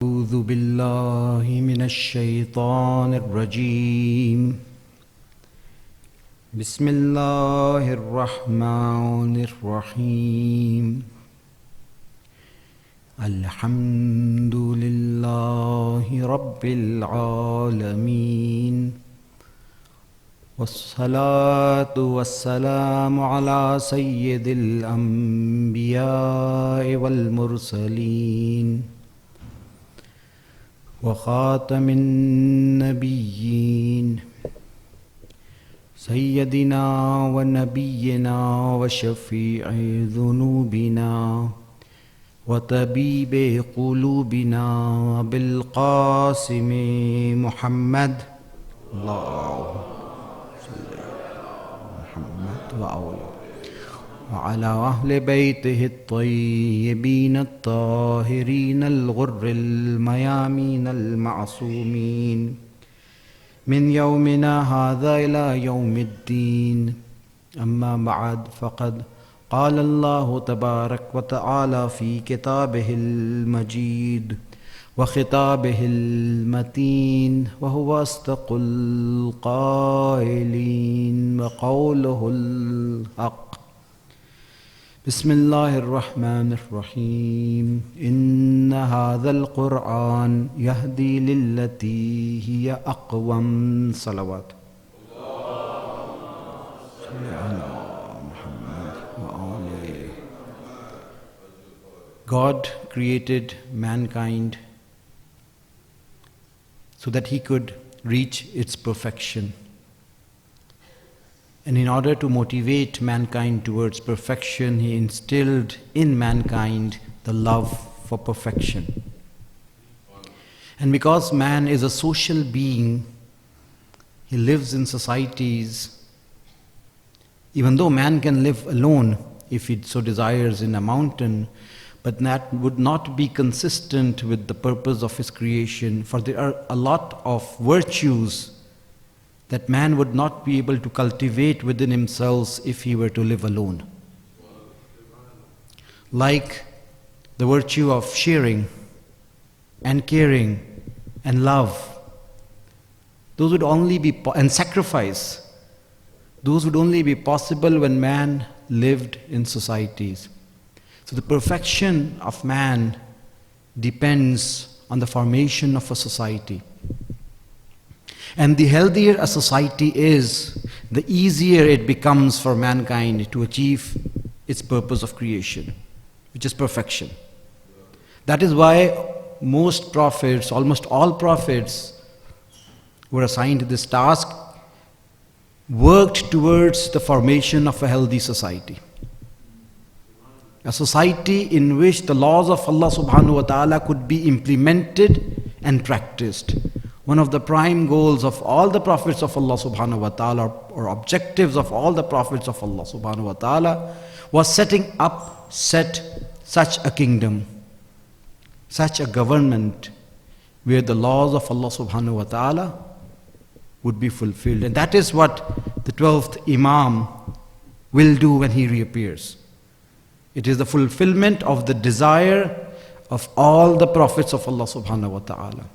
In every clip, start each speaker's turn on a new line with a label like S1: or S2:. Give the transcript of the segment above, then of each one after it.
S1: أعوذ بالله من الشيطان الرجيم بسم الله الرحمن الرحيم الحمد لله رب العالمين والصلاة والسلام على سيد الأنبياء والمرسلين وخاتم النبيين سيدنا ونبينا وشفيع ذنوبنا وطبيب قلوبنا بالقاسم محمد اللهم صل على محمد وعلى أهل بيته الطيبين الطاهرين الغر الميامين المعصومين من يومنا هذا إلى يوم الدين أما بعد فقد قال الله تبارك وتعالى في كتابه المجيد وخطابه المتين وهو أصدق القائلين وقوله الحق بسم الله الرحمن الرحيم إن هذا القرآن يهدي للتي هي أقوم صلوات God created mankind so that he could reach its perfection. And in order to motivate mankind towards perfection, he instilled in mankind the love for perfection. And because man is a social being, he lives in societies. Even though man can live alone, if he so desires, in a mountain, but that would not be consistent with the purpose of his creation, for there are a lot of virtues that man would not be able to cultivate within himself if he were to live alone. Like the virtue of sharing and caring and love, those would only be, and sacrifice, those would only be possible when man lived in societies. So the perfection of man depends on the formation of a society. And the healthier a society is, the easier it becomes for mankind to achieve its purpose of creation, which is perfection. That is why most prophets, almost all prophets who were assigned this task, worked towards the formation of a healthy society. A society in which the laws of Allah subhanahu wa ta'ala could be implemented and practiced. One of the prime goals of all the prophets of Allah subhanahu wa ta'ala, or objectives of all the prophets of Allah subhanahu wa ta'ala, was set such a kingdom, such a government, where the laws of Allah subhanahu wa ta'ala would be fulfilled. And that is what the 12th Imam will do when he reappears. It is the fulfillment of the desire of all the prophets of Allah subhanahu wa ta'ala.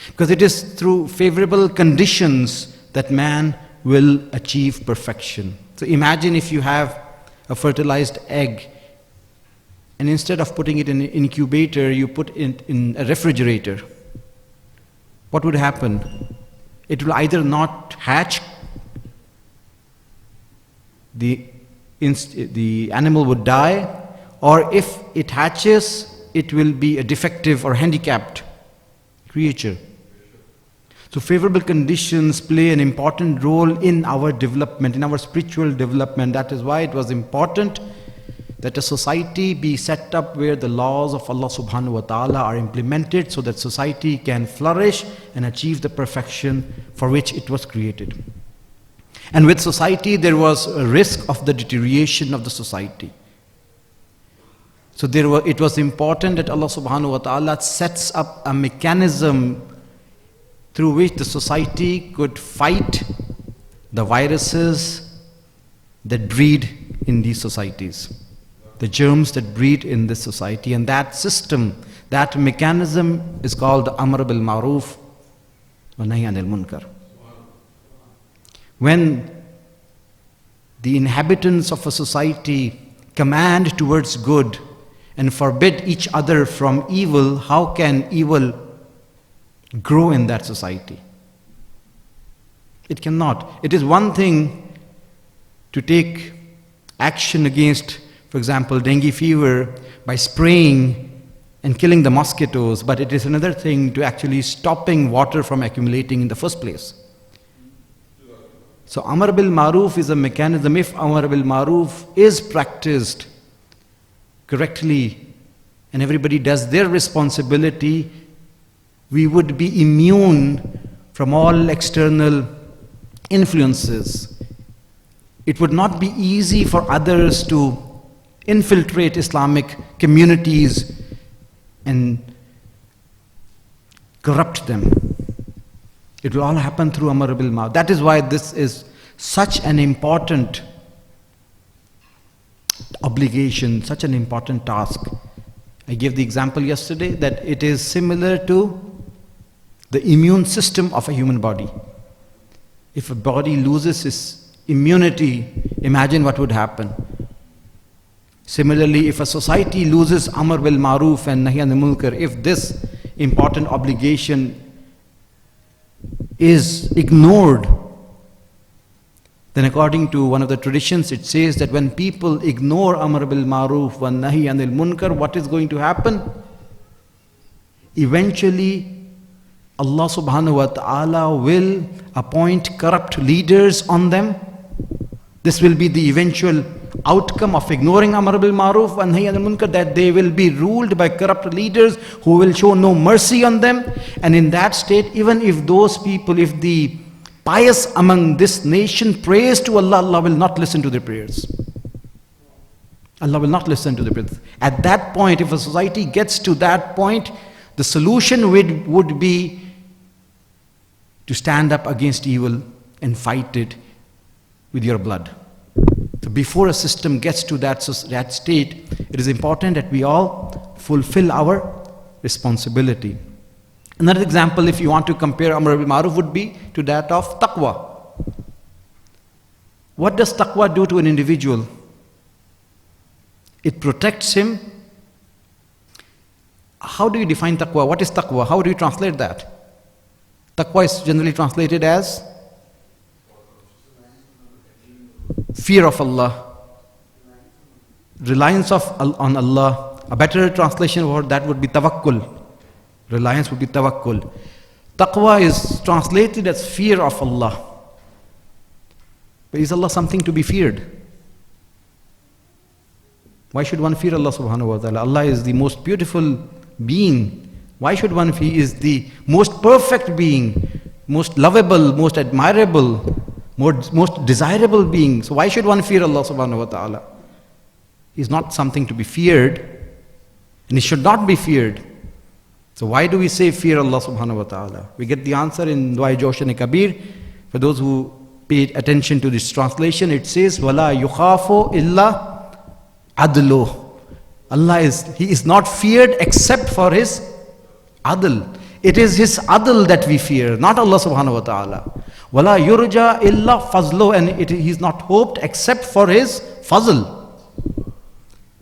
S1: Because it is through favorable conditions that man will achieve perfection. So imagine if you have a fertilized egg, and instead of putting it in an incubator, you put it in a refrigerator. What would happen? It will either not hatch, the animal would die, or if it hatches, it will be a defective or handicapped creature. So favorable conditions play an important role in our development, in our spiritual development. That is why it was important that a society be set up where the laws of Allah subhanahu wa ta'ala are implemented, so that society can flourish and achieve the perfection for which it was created. And with society, there was a risk of the deterioration of the society. So it was important that Allah subhanahu wa ta'ala sets up a mechanism through which the society could fight the viruses that breed in these societies. the germs that breed in this society. And that system, That mechanism is called Amr bil Ma'ruf wa Nahy anil Munkar. When the inhabitants of a society command towards good and forbid each other from evil, how can evil grow in that society? It cannot. It is one thing to take action against, for example, dengue fever by spraying and killing the mosquitoes, but it is another thing to actually stopping water from accumulating in the first place. So Amr bil Maruf is a mechanism. If Amr bil Maruf is practiced correctly and everybody does their responsibility, we would be immune from all external influences. It would not be easy for others to infiltrate Islamic communities and corrupt them. It will all happen through Amr bil Ma'ruf. That is why this is such an important obligation, such an important task. I gave the example yesterday that it is similar to the immune system of a human body. If a body loses its immunity, imagine what would happen. Similarly, if a society loses Amr bil Ma'ruf and Nahy anil Munkar, if this important obligation is ignored, then according to one of the traditions, it says that when people ignore Amr bil Ma'ruf wa Nahy anil Munkar, what is going to happen? Eventually, Allah subhanahu wa ta'ala will appoint corrupt leaders on them. This will be the eventual outcome of ignoring Amr bil Ma'ruf wa Nahy anil Munkar, that they will be ruled by corrupt leaders who will show no mercy on them. And in that state, even if those people, if the pious among this nation prays to Allah, Allah will not listen to their prayers. Allah will not listen to their prayers. At that point, if a society gets to that point, the solution would be to stand up against evil and fight it with your blood. So before a system gets to that state, it is important that we all fulfill our responsibility. Another example, if you want to compare Amr bil Ma'ruf, would be to that of taqwa. What does taqwa do to an individual? It protects him. How do you define taqwa? What is taqwa? How do you translate that? Taqwa is generally translated as fear of Allah, reliance on Allah. A better translation for that would be tawakkul. Reliance would be tawakkul. Taqwa is translated as fear of Allah. But is Allah something to be feared? Why should one fear Allah subhanahu wa ta'ala? Allah is the most beautiful being. Why should one fear? He is the most perfect being, most lovable, most admirable, most desirable being. So why should one fear Allah subhanahu wa ta'ala? He is not something to be feared, and he should not be feared. So why do we say fear Allah subhanahu wa ta'ala? We get the answer in Dua Joshan-e-Kabir. For those who paid attention to this translation, it says, وَلَا يُخَافُ إِلَّا عَدْلُهُ. He is not feared except for his adl. It is his adl that we fear, not Allah subhanahu wa ta'ala. وَلَا يُرْجَى إِلَّا فَضْلُهُ. And he is not hoped except for his fazl.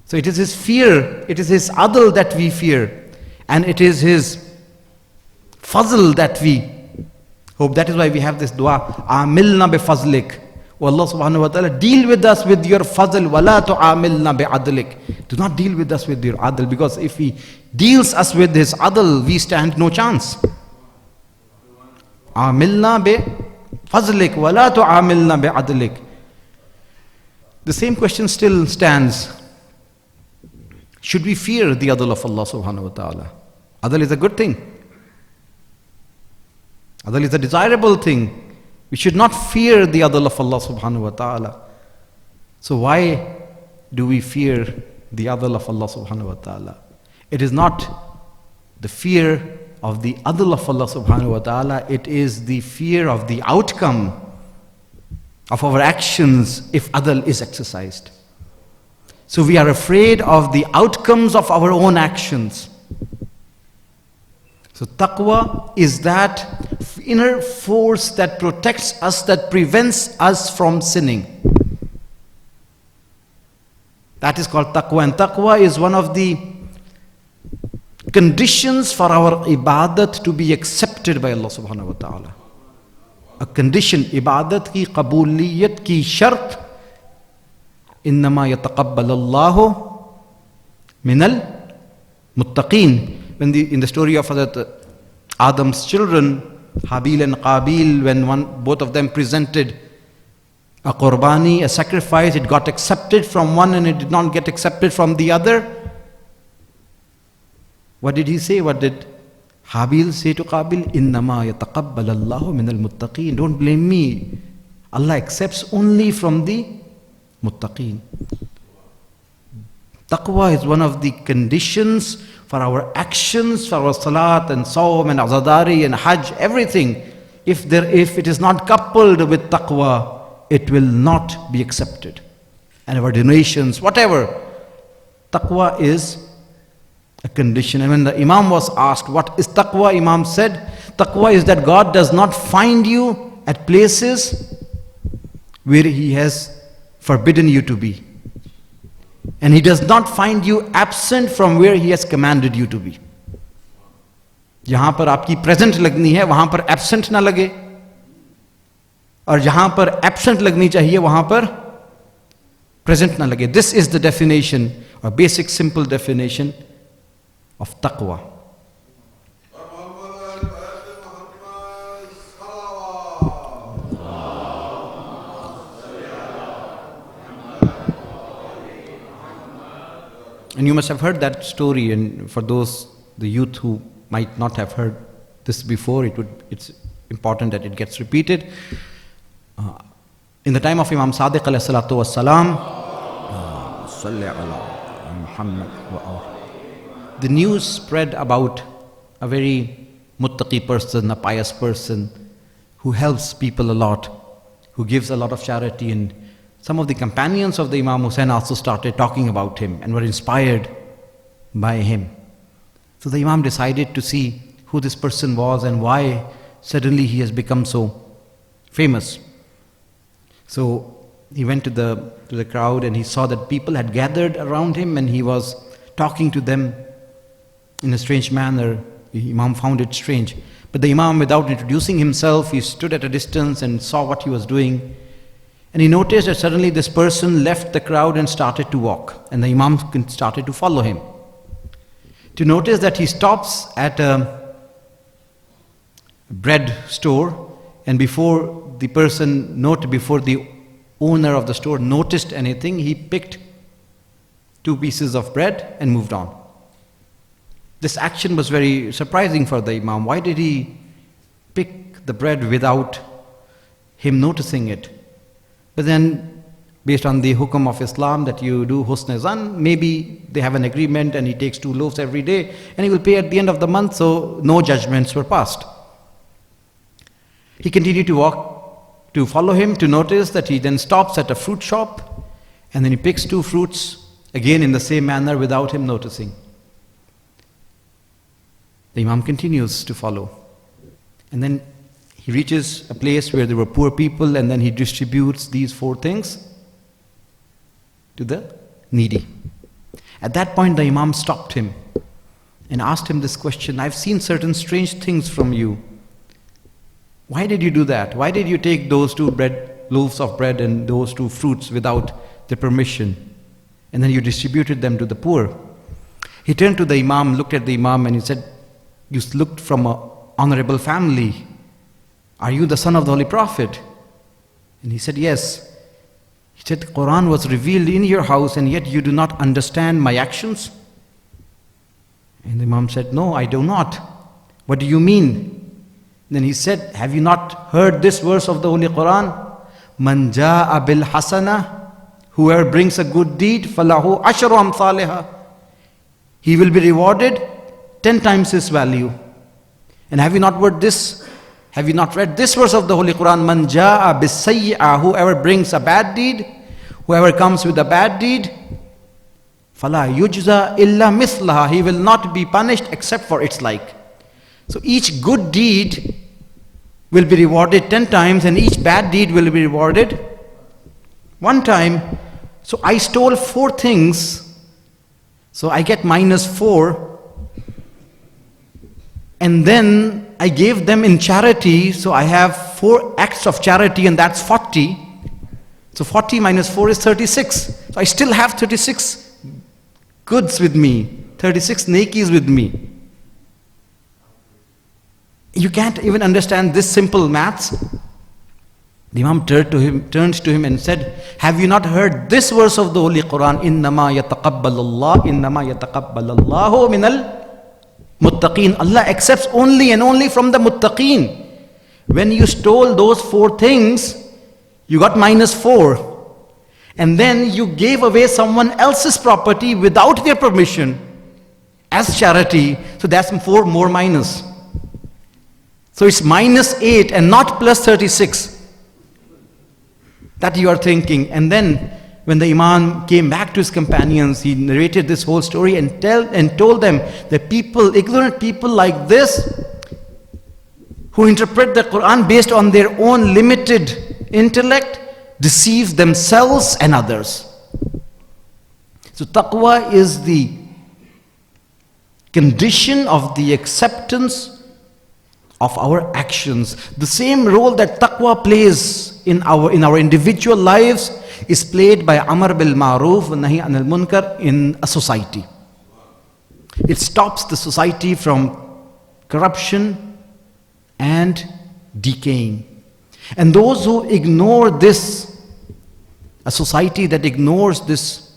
S1: So it is his fear, it is his adl that we fear. And it is his fazl that we hope. That is why we have this dua, Amilna bi fazlik. O Allah subhanahu wa ta'ala, deal with us with your fazl, wala tu'amilna bi adlik. Do not deal with us with your adl, because if he deals us with his adl, we stand no chance. Amilna bi fazlik, wala tu'amilna bi adlik. The same question still stands. Should we fear the adl of Allah subhanahu wa ta'ala? Adl is a good thing. Adl is a desirable thing. We should not fear the adl of Allah subhanahu wa ta'ala. So why do we fear the adl of Allah subhanahu wa ta'ala? It is not the fear of the adl of Allah subhanahu wa ta'ala, it is the fear of the outcome of our actions if adl is exercised. So we are afraid of the outcomes of our own actions. So taqwa is that inner force that protects us, that prevents us from sinning. That is called taqwa. And taqwa is one of the conditions for our ibadat to be accepted by Allah subhanahu wa ta'ala. A condition, ibadat ki qabuliyat ki shart, innama yataqabbal Allahu minal muttaqeen. When in the story of Hazrat Adam's children, Habil and Qabil, when both of them presented a qurbani, a sacrifice, it got accepted from one and it did not get accepted from the other. What did he say? What did Habil say to Qabil? Innama yataqabbal Allahu minal muttaqeen. Don't blame me. Allah accepts only from the muttaqeen. Taqwa is one of the conditions for our actions, for our salat and sawm and azadari and hajj, everything. If it is not coupled with taqwa, it will not be accepted. And our donations, whatever. Taqwa is a condition. And when the Imam was asked, what is taqwa? Imam said, taqwa is that God does not find you at places where He has forbidden you to be. And He does not find you absent from where He has commanded you to be. जहाँ पर आपकी present लगनी है वहाँ पर absent ना लगे, और जहाँ पर absent लगनी चाहिए वहाँ पर present ना लगे. This is the definition, or basic simple definition of taqwa. And you must have heard that story, and for those, the youth who might not have heard this before, it's important that it gets repeated. In the time of Imam Sadiq alayhi salatu wassalam, the news spread about a very muttaqi person, a pious person who helps people a lot, who gives a lot of charity, and some of the companions of the Imam Hussain also started talking about him and were inspired by him. So the Imam decided to see who this person was and why suddenly he has become so famous. So he went to the crowd and he saw that people had gathered around him and he was talking to them in a strange manner. The Imam found it strange. But the Imam, without introducing himself, he stood at a distance and saw what he was doing. And he noticed that suddenly this person left the crowd and started to walk. And the Imam started to follow him. To notice that he stops at a bread store, and before the owner of the store noticed anything, he picked 2 pieces of bread and moved on. This action was very surprising for the Imam. Why did he pick the bread without him noticing it? But then, based on the hukum of Islam that you do husn zan, maybe they have an agreement and he takes 2 loaves every day and he will pay at the end of the month, so no judgments were passed. He continued to walk, to follow him, to notice that he then stops at a fruit shop and then he picks 2 fruits, again in the same manner without him noticing. The Imam continues to follow. And then he reaches a place where there were poor people, and then he distributes these 4 things to the needy. At that point, the Imam stopped him and asked him this question: I've seen certain strange things from you. Why did you do that? Why did you take those 2 loaves of bread and those 2 fruits without the permission? And then you distributed them to the poor. He turned to the Imam, looked at the Imam, and he said, you looked from an honorable family. Are you the son of the Holy Prophet? And he said, yes. He said, the Quran was revealed in your house and yet you do not understand my actions? And the Imam said, no, I do not. What do you mean? Then he said, have you not heard this verse of the Holy Quran? Man ja'a bil hasana, whoever brings a good deed, falahu ashru amthaliha, he will be rewarded 10 times his value. And have you not heard this? Have you not read this verse of the Holy Quran? Man ja'a bis sayyi'ah, whoever brings a bad deed, whoever comes with a bad deed, fala yujza illa mithlaha, he will not be punished except for its like. So each good deed will be rewarded 10 times and each bad deed will be rewarded 1 time. So I stole 4 things, so I get -4, and then I gave them in charity, so I have 4 acts of charity, and that's 40. So 40 minus 4 is 36. So I still have 36 goods with me, 36 nekis with me. You can't even understand this simple maths. The Imam turns to him and said, have you not heard this verse of the Holy Quran? إِنَّمَا يَتَقَبَّلُ اللَّهُ إِنَّمَا يَتَقَبَّلَ اللَّهُ مِنَ الْمُتَّقِينَ. Allah accepts only and only from the muttaqeen. When you stole those 4 things, you got -4. And then you gave away someone else's property without their permission as charity. So that's 4 more minus. So it's -8 and not +36. That you are thinking. And then when the Imam came back to his companions, he narrated this whole story and told them that ignorant people like this, who interpret the Quran based on their own limited intellect, deceive themselves and others. So taqwa is the condition of the acceptance of our actions. The same role that taqwa plays in our individual lives is played by Amr bil Ma'ruf wa Nahi anil Munkar in a society. It stops the society from corruption and decaying. And those who ignore this, a society that ignores this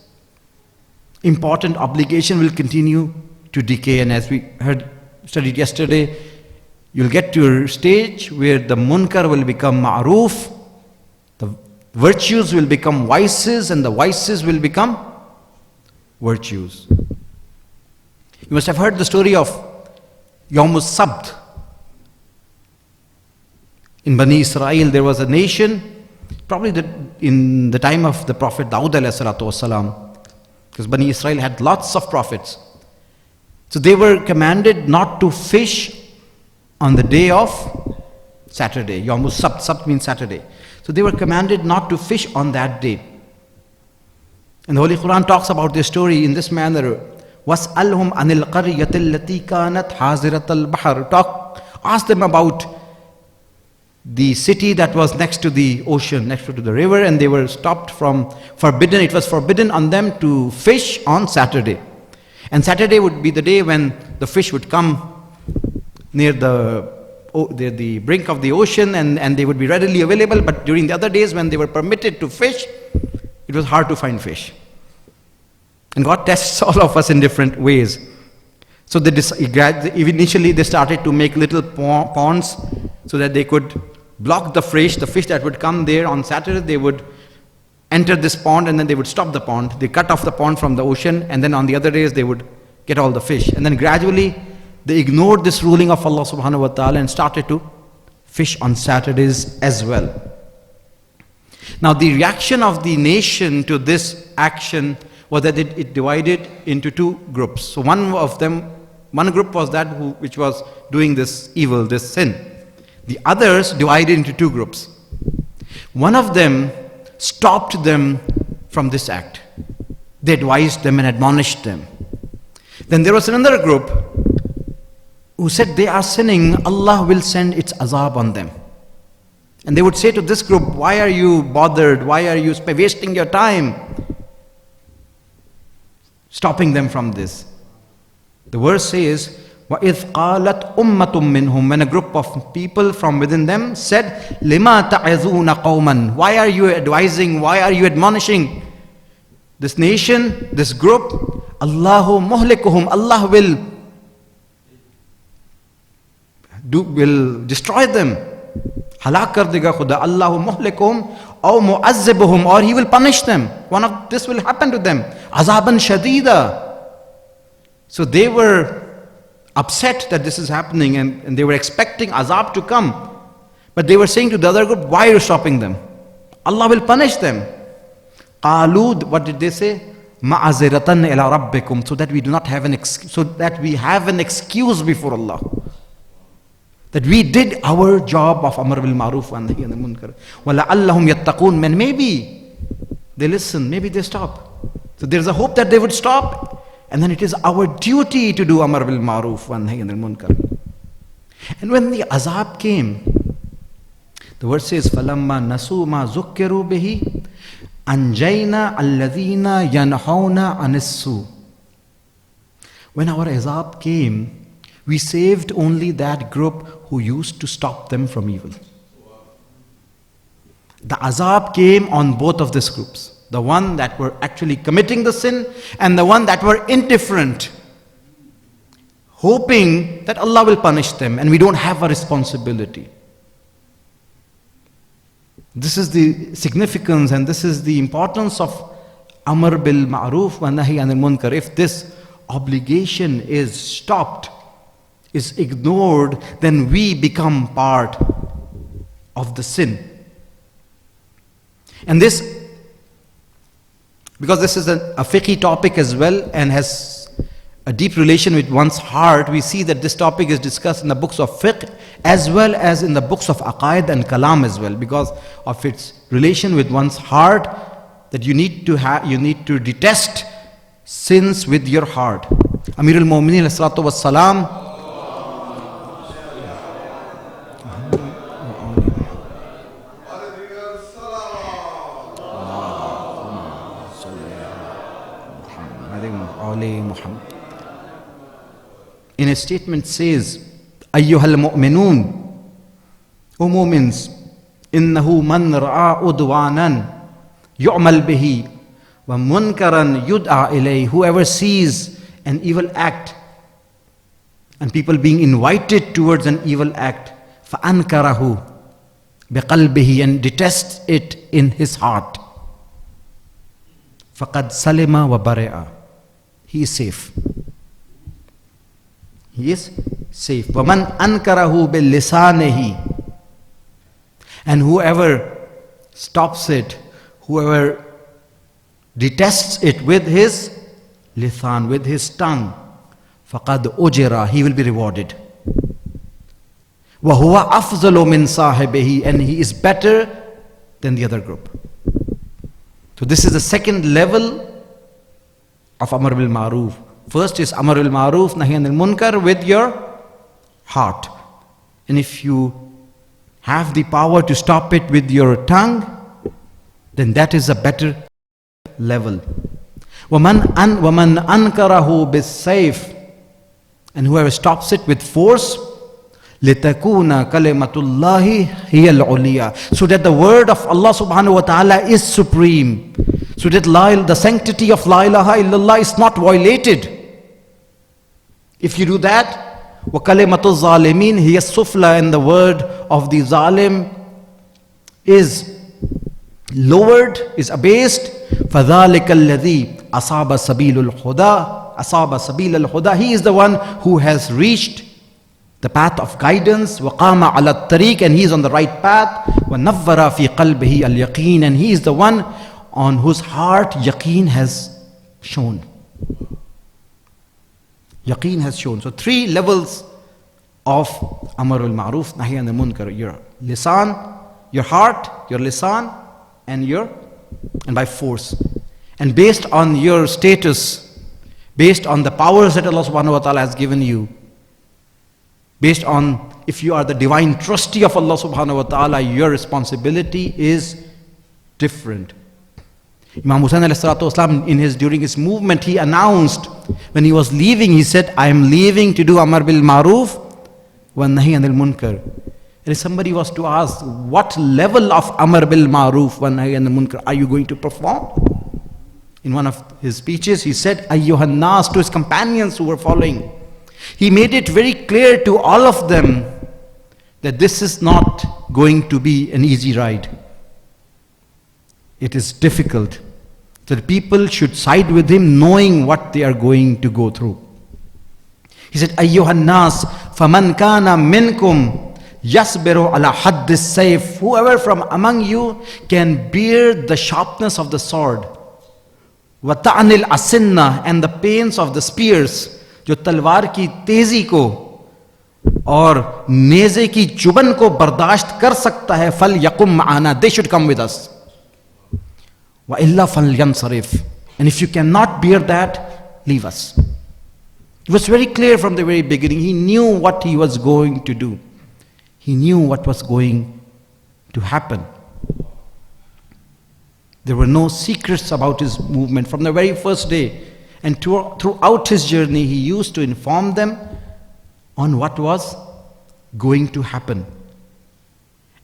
S1: important obligation, will continue to decay. And as we studied yesterday, you'll get to a stage where the munkar will become ma'roof, the virtues will become vices, and the vices will become virtues. You must have heard the story of Yawmus Sabt. In Bani Israel, there was a nation, probably in the time of the Prophet Dawood alayhi salatu wasalam, because Bani Israel had lots of prophets. So they were commanded not to fish on the day of Saturday. Yawmus Sabt. Sabt means Saturday. So they were commanded not to fish on that day. And the Holy Quran talks about this story in this manner. وَاسْأَلْهُمْ عَنِ الْقَرْيَةِ الَّتِي كَانَتْ حَاضِرَةَ الْبَحْرِ. Ask them about the city that was next to the ocean, next to the river, and they were stopped from forbidden. It was forbidden on them to fish on Saturday. And Saturday would be the day when the fish would come near the brink of the ocean, and they would be readily available. But during the other days when they were permitted to fish, it was hard to find fish. And God tests all of us in different ways. So initially they started to make little ponds so that they could block the fish that would come there on Saturday. They would enter this pond and then they would stop the pond. They cut off the pond from the ocean, and then on the other days they would get all the fish. And then gradually they ignored this ruling of Allah subhanahu wa ta'ala and started to fish on Saturdays as well. Now the reaction of the nation to this action was that it divided into 2 groups. So one group was that which was doing this evil, this sin. The others divided into 2 groups. One of them stopped them from this act. They advised them and admonished them. Then there was another group who said they are sinning, Allah will send its azab on them. And they would say to this group, why are you bothered? Why are you wasting your time? Stopping them from this. The verse says, وَإِذْ قَالَتْ أُمَّةٌ مِّنْهُمْ. When a group of people from within them said, لِمَا تَعِذُونَ قَوْمًا. Why are you advising? Why are you admonishing this nation, this group? Allahu muhlikuhum. Allah will destroy them. Halak kar dega khuda. Allahu muhlikuhum aw mu'azzibuhum. Or He will punish them. One of this will happen to them. Azaban shadida. So they were upset that this is happening, and they were expecting azab to come. But they were saying to the other group, why are you stopping them? Allah will punish them. Qalud, what did they say? Ma'aziratan ila rabbikum. So that we do not have so that we have an excuse before Allah. That we did our job of Amr bil Maruf wa Nahi anil Munkar. وَلَعَلَّهُمْ يَتَّقُونَ. And maybe they listen, maybe they stop. So there's a hope that they would stop. And then it is our duty to do Amr bil Maruf wa Nahi anil Munkar. And when the azab came, the verse says, فَلَمَّا نَسُوا مَا ذُكِّرُوا بِهِ أَنْجَيْنَا الَّذِينَ يَنْهَوْنَ عَنِ السُّوءِ. When our azab came, we saved only that group who used to stop them from evil. The azab came on both of these groups. The one that were actually committing the sin and the one that were indifferent, hoping that Allah will punish them and we don't have a responsibility. This is the significance and this is the importance of Amr bil Ma'ruf wa Nahi anil Munkar. If this obligation is stopped, is ignored, then we become part of the sin. And this, because this is a fiqhi topic as well and has a deep relation with one's heart, we see that this topic is discussed in the books of fiqh as well as in the books of aqaid and kalam as well, because of its relation with one's heart, that you need to detest sins with your heart. Amir al-Mu'mineen alayhi salatu was salam in a statement says, Ayyuhal mu'minun, O mu'mins, innahu man ra'a udwanan yu'mal bihi wa munkaran yud'a ilayh. Whoever sees an evil act and people being invited towards an evil act, fa'ankarahu biqalbihi, and detests it in his heart, faqad salima wa bari'a, he is safe. He is safe. وَمَنْ أَنْكَرَهُ بِاللِّسَانِهِ, and whoever stops it, whoever detests it with his lisan, with his tongue, فَقَدْ أُجِرَ, he will be rewarded. وَهُوَ أَفْضَلُ مِنْ صَاحِبِهِ, and he is better than the other group. So this is the second level of Amr bil Ma'ruf. First is Amr bil Ma'ruf, Nahi anil Munkar with your heart. And if you have the power to stop it with your tongue, then that is a better level. وَمَنْ أَنْكَرَهُ بِالسَّيْفِ, and whoever stops it with force, لِتَكُونَ كَلِمَةُ اللَّهِ هِيَ الْعُلِيَّةِ, so that the word of Allah subhanahu wa ta'ala is supreme, so that the sanctity of La ilaha illallah is not violated. If you do that, وَكَلِمَةُ الظَّالِمِينَ هِيَ السُّفْلَى, and the word of the zalim is lowered, is abased. فَذَلِكَ الَّذِي أَصَابَ سَبِيلُ الْهُدَى أَصَابَ سَبِيلَ الْهُدَى, he is the one who has reached the path of guidance. وَقَامَ عَلَى الطَّرِيقِ, and he is on the right path. وَنَفَّرَ فِي قَلْبِهِ الْيَقِينَ, and he is the one on whose heart yaqeen has shone. Yaqeen has shown. So 3 levels of Amr bil Ma'ruf, Nahi anil Munkar: your lisan, your heart, your lisan, and by force. And based on your status, based on the powers that Allah subhanahu wa ta'ala has given you, based on if you are the divine trustee of Allah subhanahu wa ta'ala, your responsibility is different. Imam Hussain during his movement, he announced, when he was leaving, he said, I am leaving to do Amr bil Ma'ruf wa Nahi anil Munkar. And if somebody was to ask, what level of Amr bil Ma'ruf wa Nahi anil Munkar are you going to perform? In one of his speeches, he said, Ayyuhan Nas, to his companions who were following. He made it very clear to all of them that this is not going to be an easy ride. It is difficult. So the people should side with him knowing what they are going to go through. He said, Ayyuhan Nas, faman kana minkum yasbiru ala haddis sayf. Whoever from among you can bear the sharpness of the sword, wa ta'anil asinna, and the pains of the spears, jo talwar ki tezi ko और नेज़े की चुबन को बर्दाश्त कर सकता है, फल यकुम माना, they should come with us, व इल्ला फल यंसरिफ, and if you can not bear that, leave us. It was very clear from the very beginning. He knew what he was going to do. He knew what was going to happen. There were no secrets about his movement from the very first day. And throughout his journey, he used to inform them on what was going to happen.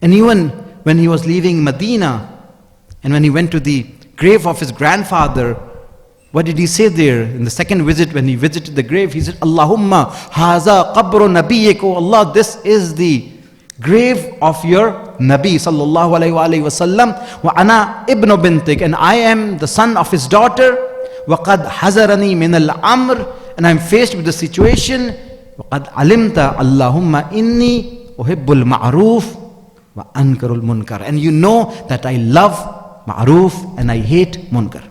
S1: And even when he was leaving Medina, and when he went to the grave of his grandfather, what did he say there? In the second visit, when he visited the grave, he said, Allahumma haza qabru nabiyyik, oh Allah, this is the grave of your Nabi sallallahu alayhi wa sallam, wa ana ibnu bintik, and I am the son of his daughter, wa qad hazarani min al-amr, and I am faced with the situation, wa qad alimta Allahumma inni uhibbul ma'roof wa ankarul munkar, and you know that I love ma'roof and I hate munkar.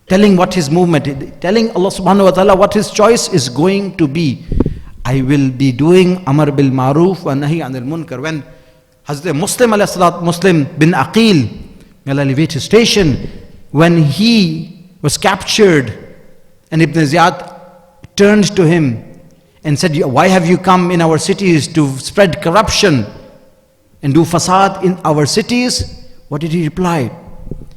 S1: Telling what his movement, telling Allah subhanahu wa ta'ala what his choice is going to be. I will be doing Amar bil Maruf wa Nahi anil Munkar. When Hazrat Muslim bin Aqil, may Allah elevate his station, when he was captured, and Ibn Ziyad turned to him and said, why have you come in our cities to spread corruption and do fasad in our cities? What did he reply?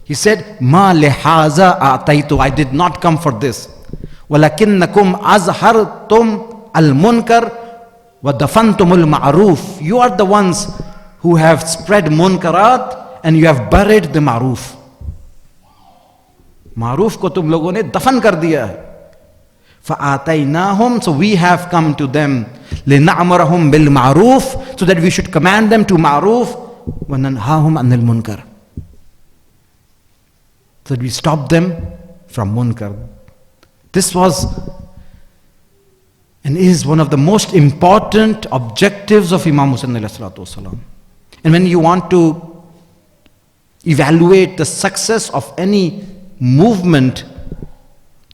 S1: He said, Ma lihaza a'taitu, I did not come for this. Walakinnakum azhartum al-munkar wa dafantumul ma'roof. You are the ones who have spread munkarat and you have buried the ma'roof. Ma'roof ko tum logon ne dafan kar diya hai. Fa'ataynahum, so we have come to them, lina'marahum bil ma'roof, so that we should command them to ma'roof, wa nanhahum anil munkar, so that we stop them from munkar. This was and is one of the most important objectives of Imam Hussain alayhi salatu wasalam. And when you want to evaluate the success of any movement,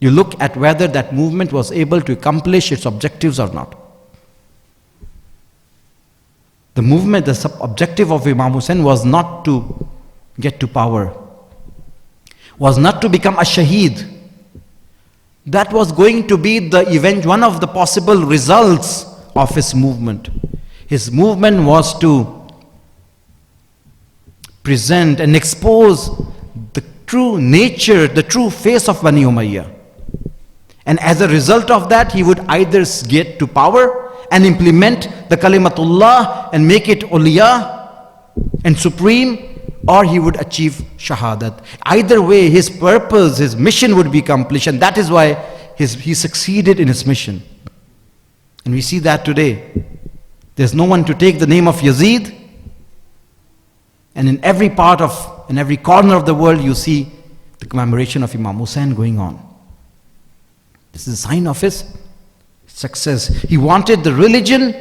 S1: you look at whether that movement was able to accomplish its objectives or not. The movement, the objective of Imam Hussain was not to get to power, was not to become a shaheed. That was going to be the event, one of the possible results of his movement. His movement was to present and expose the true nature, the true face of Bani Umayyah. And as a result of that, he would either get to power and implement the Kalimatullah and make it uliya and supreme, or he would achieve shahadat. Either way, his purpose, his mission would be accomplished, and that is why he succeeded in his mission. And we see that today. There's no one to take the name of Yazid, and in every part of, in every corner of the world, you see the commemoration of Imam Hussain going on. This is a sign of his success. He wanted the religion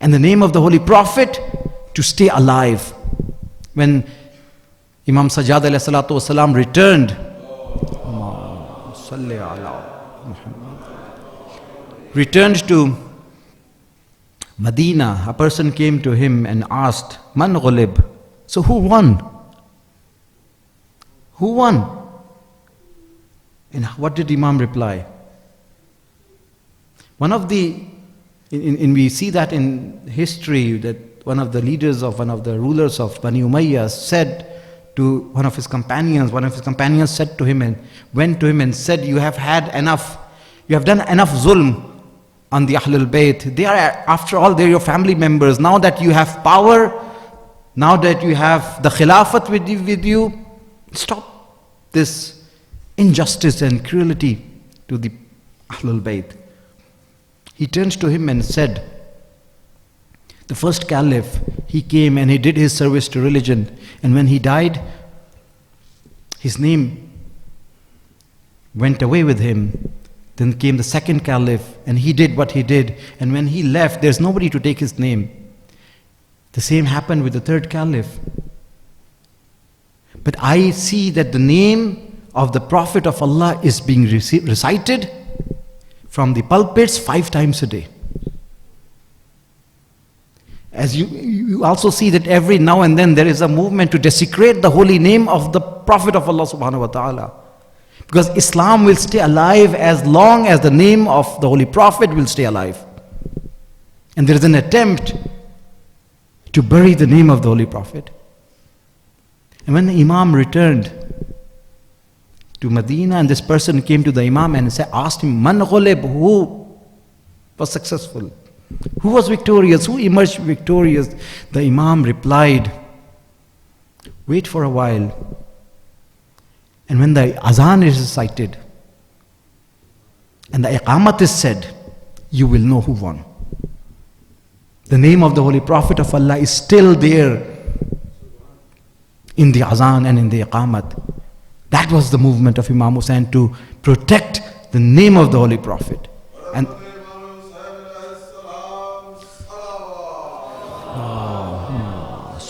S1: and the name of the Holy Prophet to stay alive. When Imam Sajjad alayhi salatu wasalam returned, to Medina, a person came to him and asked, Man ghulib? So who won? Who won? And what did Imam reply? One of the, we see that in history, that one of the leaders of one of the rulers of Bani Umayyah said to one of his companions said to him and went to him and said, you have had enough, you have done enough zulm on the Ahlul Bayt. They are, after all, they are your family members. Now that you have power, now that you have the Khilafat with you, stop this injustice and cruelty to the Ahlul Bayt. He turns to him and said, the first caliph, he came and he did his service to religion, and when he died, his name went away with him. Then came the second caliph, and he did what he did, and when he left, there's nobody to take his name. The same happened with the third caliph. But I see that the name of the Prophet of Allah is being recited from the pulpits 5 times a day. As you also see that every now and then there is a movement to desecrate the holy name of the Prophet of Allah subhanahu wa ta'ala. Because Islam will stay alive as long as the name of the Holy Prophet will stay alive. And there is an attempt to bury the name of the Holy Prophet. And when the Imam returned to Medina, and this person came to the Imam and asked him, Man ghulib, who was successful? Who was victorious? Who emerged victorious? The Imam replied, wait for a while. And when the azan is recited and the iqamat is said, you will know who won. The name of the Holy Prophet of Allah is still there in the azan and in the iqamat. That was the movement of Imam Hussain, to protect the name of the Holy Prophet. And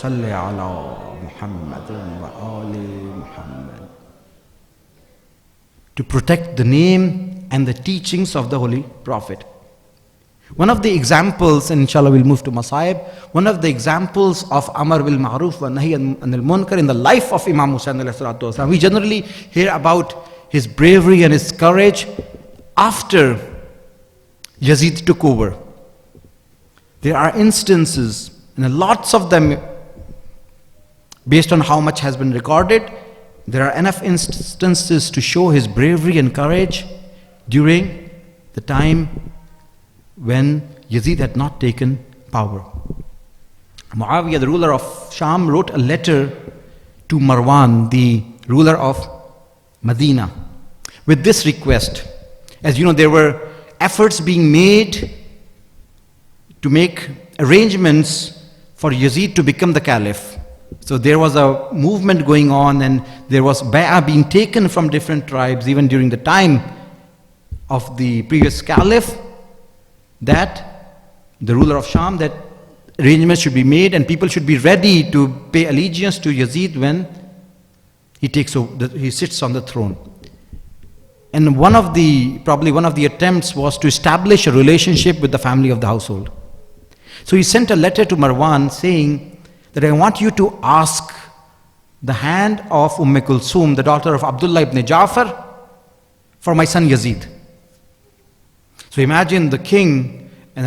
S1: Salli ala Muhammadin wa ali Muhammad. To protect the name and the teachings of the Holy Prophet. One of the examples, and inshallah we'll move to Masayib, one of the examples of Amar bil Ma'ruf wa Nahi anil Munkar in the life of Imam Hussain alayhi salatu wasalam. We generally hear about his bravery and his courage after Yazid took over. There are instances, and lots of them, based on how much has been recorded, there are enough instances to show his bravery and courage during the time when Yazid had not taken power. Muawiyah, the ruler of Sham, wrote a letter to Marwan, the ruler of Medina, with this request. As you know, there were efforts being made to make arrangements for Yazid to become the caliph. So there was a movement going on, and there was bay'ah being taken from different tribes, even during the time of the previous caliph, that the ruler of Sham, that arrangements should be made and people should be ready to pay allegiance to Yazid when he takes over, he sits on the throne. And probably one of the attempts was to establish a relationship with the family of the household. So he sent a letter to Marwan saying that I want you to ask the hand of Kulthum, the daughter of Abdullah ibn Ja'far, for my son Yazid. So imagine the king, and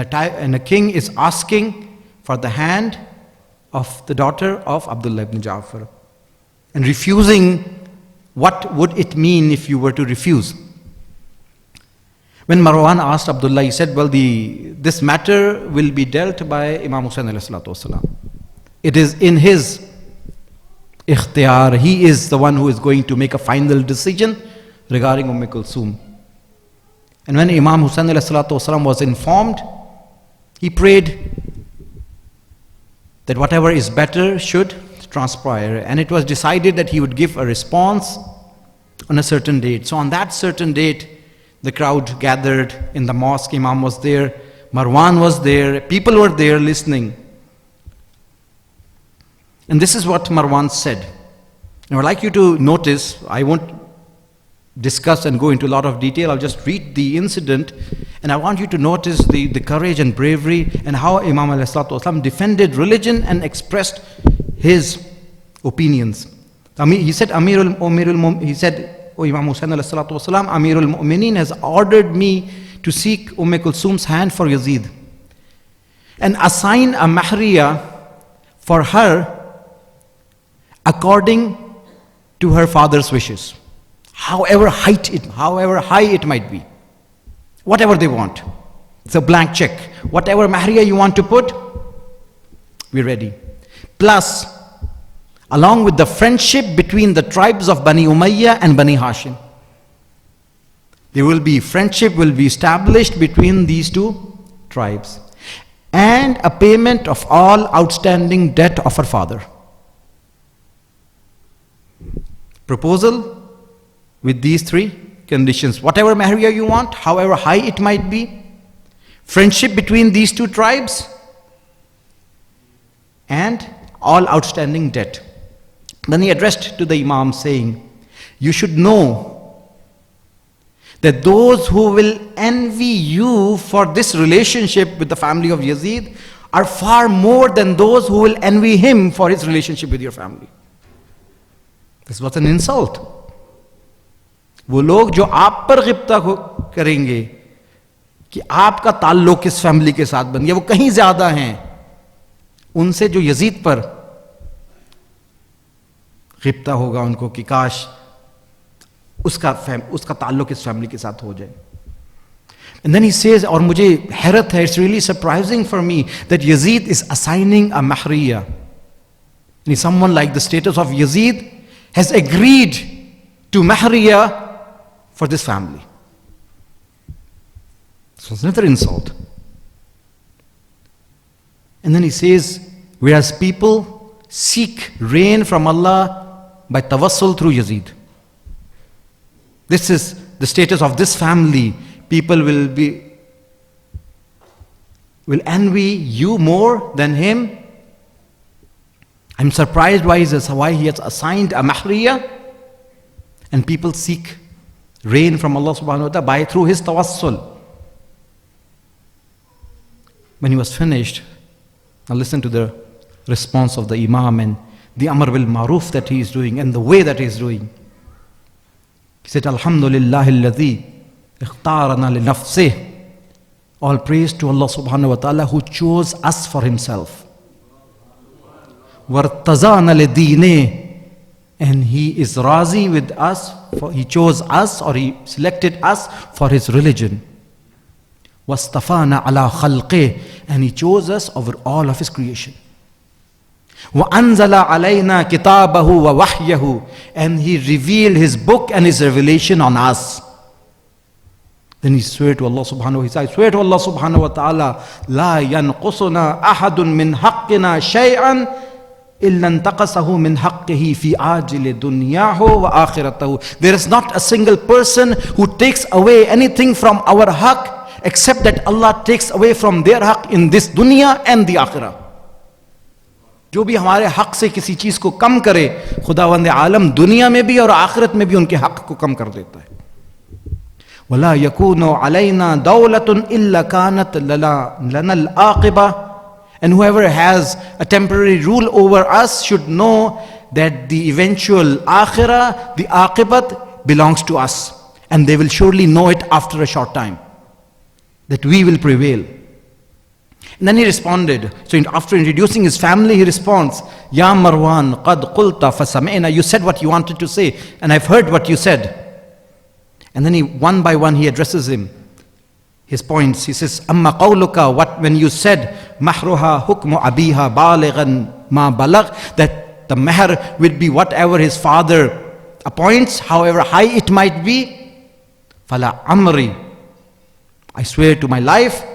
S1: the king is asking for the hand of the daughter of Abdullah ibn Ja'far, and refusing. What would it mean if you were to refuse? When Marwan asked Abdullah, he said, well, this matter will be dealt by Imam Hussain alayhi salatu wasalam. It is in his ikhtiyar. He is the one who is going to make a final decision regarding Kulthum. And when Imam Hussain alayhi salatu wasalam was informed, he prayed that whatever is better should transpire, and it was decided that he would give a response on a certain date. So on that certain date, the crowd gathered in the mosque. Imam was there, Marwan was there, people were there listening. And this is what Marwan said. And I would like you to notice, I won't discuss and go into a lot of detail, I'll just read the incident, and I want you to notice the courage and bravery and how Imam ﷺ defended religion and expressed his opinions. He said, O Imam Hussain alayhi salatu wasalam, Amirul Mu'mineen has ordered me to seek Kulthum's hand for Yazid and assign a mahriya for her according to her father's wishes, however high it might be, whatever they want. It's a blank check. Whatever mahriya you want to put, we're ready. Plus, along with the friendship between the tribes of Bani Umayyah and Bani Hashim, there will be friendship will be established between these two tribes, and a payment of all outstanding debt of her father. Proposal with these three conditions: whatever mahriya you want, however high it might be, friendship between these two tribes, and all outstanding debt. Then he addressed to the Imam saying, you should know that those who will envy you for this relationship with the family of Yazid are far more than those who will envy him for his relationship with your family. This was an insult. वो लोग जो आप पर गिब्ता करेंगे कि आपका ताल्लुक किस फैमिली के साथ बन गया, वो कहीं ज्यादा हैं उनसे जो यजीद पर गिब्ता होगा उनको कि काश उसका ताल्लुक इस फैमिली के साथ हो जाए. And then he says, और मुझे हैरत है, it's really surprising for me that Yazid is assigning a mahriya. And someone like the status of Yazid has agreed to mahriya for this family. This was another insult. And then he says, whereas people seek rain from Allah by tawassul through Yazid. This is the status of this family. People will envy you more than him. I'm surprised why he has assigned a mahriya, and people seek rain from Allah subhanahu wa ta'ala through his tawassul. When he was finished, now listen to the response of the Imam and the Amr bil Maruf that he is doing and the way that he is doing. He said, Alhamdulillah alladhi ikhtarana li nafsih. All praise to Allah subhanahu wa ta'ala who chose us for himself. Wartazana li deene. And he is razi with us, he chose us or he selected us for his religion. Wastafana ala khalqih. And he chose us over all of his creation. وَأَنزَلَ عَلَيْنَا كِتَابَهُ وَوَحْيَهُ. And he revealed his book and his revelation on us. Then he swore to Allah subhanahu wa ta'ala, I swear to Allah subhanahu wa ta'ala, لَا يَنْقُصُنَا أَحَدٌ مِّنْ حَقِّنَا شَيْئًا إِلَّا انْتَقَصَهُ مِنْ حَقِّهِ فِي عَاجِلِ دُنْيَاهُ وَآخِرَتَهُ. There is not a single person who takes away anything from our haqq except that Allah takes away from their haqq in this dunya and the akhirah. जो भी हमारे हक से किसी चीज को कम करे, खुदावंद आलम दुनिया में भी और आखिरत में भी उनके हक को कम कर देता है. वला यकूनु अलैना दौलतुन इल्ला कानत लना al-aqibah. And whoever has a temporary rule over us should know that the eventual akhirah, the aqibat, belongs to us, and they will surely know it after a short time, that we will prevail. And then he responded. So after introducing his family, he responds, Ya Marwan, qad qulta fasami'na. You said what you wanted to say, and I've heard what you said. And then one by one, he addresses him, his points. He says, Amma qawluka, what when you said, Mahruha hukmu abiha balighan ma balag, that the mahr will be whatever his father appoints, however high it might be. Fala amri, I swear to my life,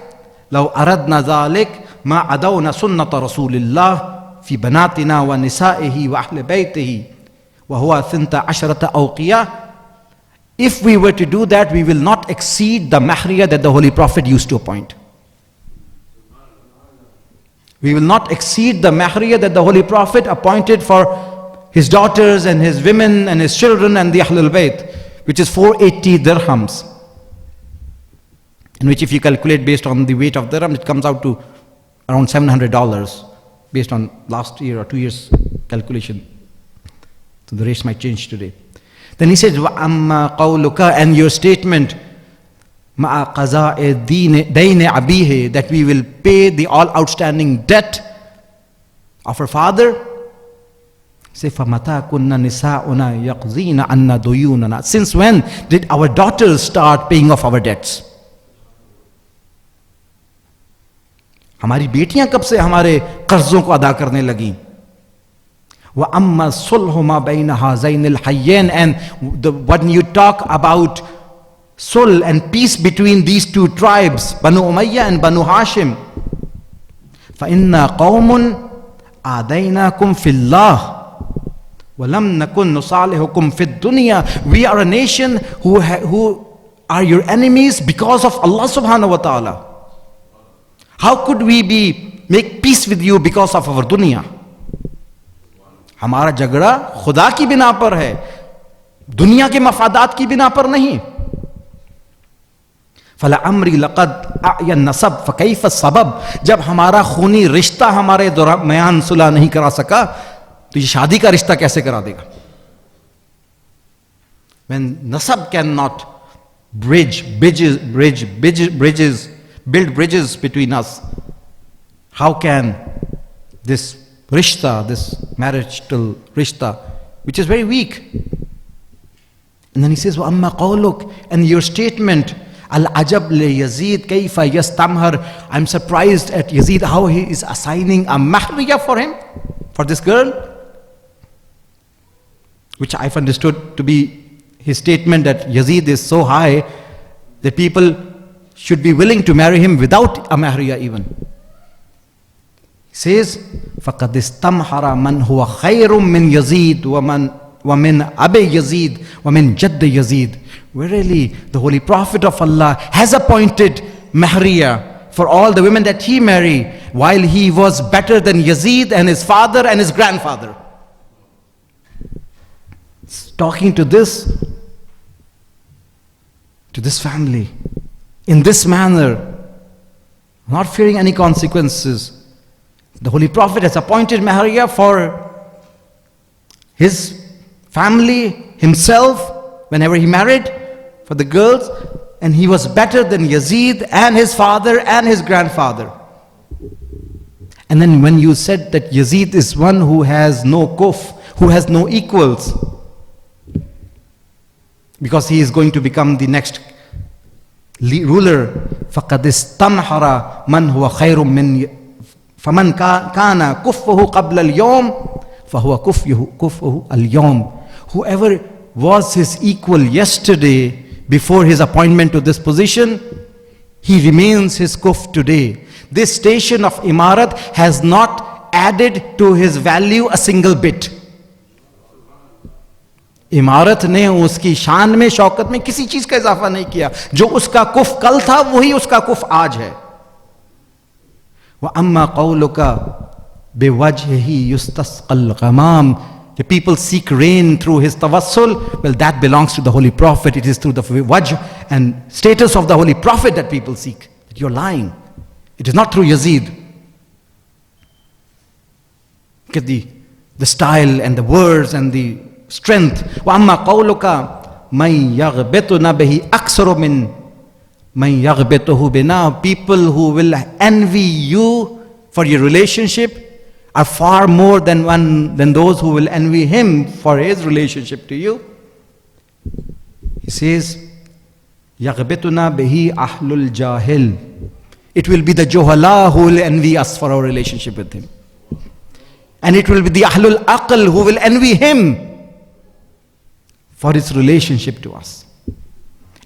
S1: لو أردنا ذلك ما عدونا سنة رسول الله في بناتنا ونسائه وأهل بيته وهو 12 أوقية. If we were to do that, we will not exceed the mahriya that the Holy Prophet used to appoint. We will not exceed the mahriya that the Holy Prophet appointed for his daughters and his women and his children and the Ahlul Bayt, which is 480 dirhams. In which if you calculate based on the weight of dirham, it comes out to around $700 based on last year or 2 years calculation. So the rates might change today. Then he says, وَأَمَّا قَوْلُكَ, and your statement, مَعَ قَضَاءِ دَيْنِ أَبِيهِ, that we will pay the all outstanding debt of her father. Say, فَمَتَا كُنَّ نِسَاؤُنَا يَقْضِينَ عَنَّا دُيُونَنَا. Since when did our daughters start paying off our debts? हमारी बेटियां कब से हमारे कर्जों को अदा करने लगी? وَأَمَّا الصُّلْحُ مَا بَيْنَ هَذَيْنِ الْحَيَّيْنِ, and when you talk about sulh and peace between these two tribes, Banu Umayyah and Banu Hashim, فَإِنَّا قَوْمٌ آذَيْنَاكُمْ فِي اللَّهِ وَلَمْ نَكُنْ نُصَالِحُكُمْ فِي الدُّنْيَا. We are a nation who are your enemies because of Allah subhanahu wa ta'ala. How could we make peace with you because of our dunya? हमारा झगड़ा खुदा की बिना पर है, दुनिया के मफादात की बिना पर नहीं. फलाअम्री लक़द अ'या नसब फ़कैफ़ सबब, जब हमारा खूनी रिश्ता हमारे दरमियान सुलह नहीं करा सका तो ये शादी का रिश्ता कैसे करा देगा? When nasab cannot build bridges between us, how can this rishta, this marital rishta, which is very weak? And then he says, وَأَمَّا قَوْلُكَ, and your statement, Al-Ajab li-Yazid kayfa yastamhar, I'm surprised at Yazid how he is assigning a mahriya for him, for this girl, which I've understood to be his statement that Yazid is so high that people should be willing to marry him without a mahriya even. He says, فَقَدْ اسْتَمْحَرَ مَنْ هُوَ خَيْرٌ مِّنْ يَزِيدُ وَمِنْ أَبِي يَزِيدُ وَمِنْ جَدِّ يَزِيدُ. Verily, the Holy Prophet of Allah has appointed mahriya for all the women that he married, while he was better than Yazid and his father and his grandfather. Talking to this family in this manner, not fearing any consequences. The Holy Prophet has appointed mahriya for his family, himself, whenever he married, for the girls, and he was better than Yazid and his father and his grandfather. And then when you said that Yazid is one who has no kuf, who has no equals, because he is going to become the next ruler, فَقَدْ اسْتَمْحَرَ مَنْ هُوَ خَيْرٌ مِّنْ فَمَنْ كَانَ كُفُّهُ قَبْلَ الْيَوْمِ فَهُوَ كُفُّهُ الْيَوْمِ. Whoever was his equal yesterday before his appointment to this position, he remains his kuf today. This station of imarat has not added to his value a single bit. इमारत ने उसकी शान में, शौकत में किसी चीज का इजाफा नहीं किया. जो उसका कुफ कल था वही उसका कुफ आज है. वअम्मा क़ौलुका बिवजहिही युस्तस्क़ल ग़माम, the people seek rain through his tawassul, well, that belongs to the Holy Prophet. It is through the wajh and status of the Holy Prophet that people seek. That you're lying. It is not through Yazid. Look at the style and the words and the strength. وَأَمَّا قَوْلُكَ مَنْ يَغْبِطُنَا بِهِ أَكْثَرُ مِنْ مَنْ يَغْبِطُهُ بِنَا. People who will envy you for your relationship are far more than those who will envy him for his relationship to you. He says, يَغْبِطُنَا بِهِ أَهْلُ الْجَاهِلِ. It will be the Johala who will envy us for our relationship with him. And it will be the Ahlul Aql who will envy him for his relationship to us.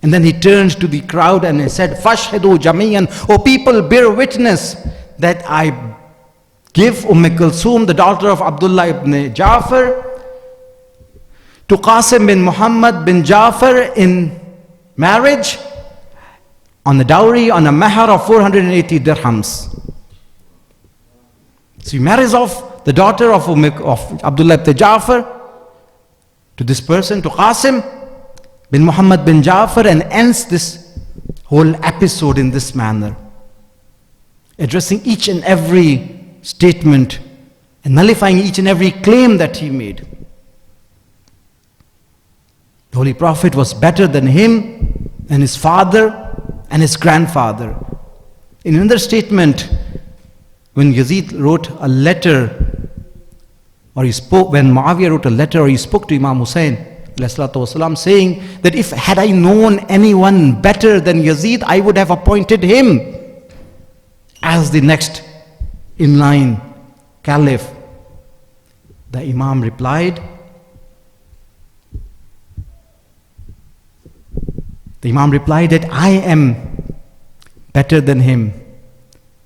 S1: And then he turned to the crowd and he said, Fashhadu jamiyan, O people, bear witness that I give Kulthum, the daughter of Abdullah ibn Ja'far, to Qasim bin Muhammad bin Ja'far in marriage on the dowry, on a mahar of 480 dirhams. So he marries off the daughter of Abdullah ibn Ja'far to this person, to Qasim bin Muhammad bin Ja'far, and ends this whole episode in this manner, addressing each and every statement and nullifying each and every claim that he made. The Holy Prophet was better than him and his father and his grandfather. In another statement, when Yazid wrote a letter, or he spoke, when Muawiyah wrote a letter, or he spoke to Imam Hussain والسلام, saying that if had I known anyone better than Yazid, I would have appointed him as the next in line caliph. The Imam replied, that I am better than him,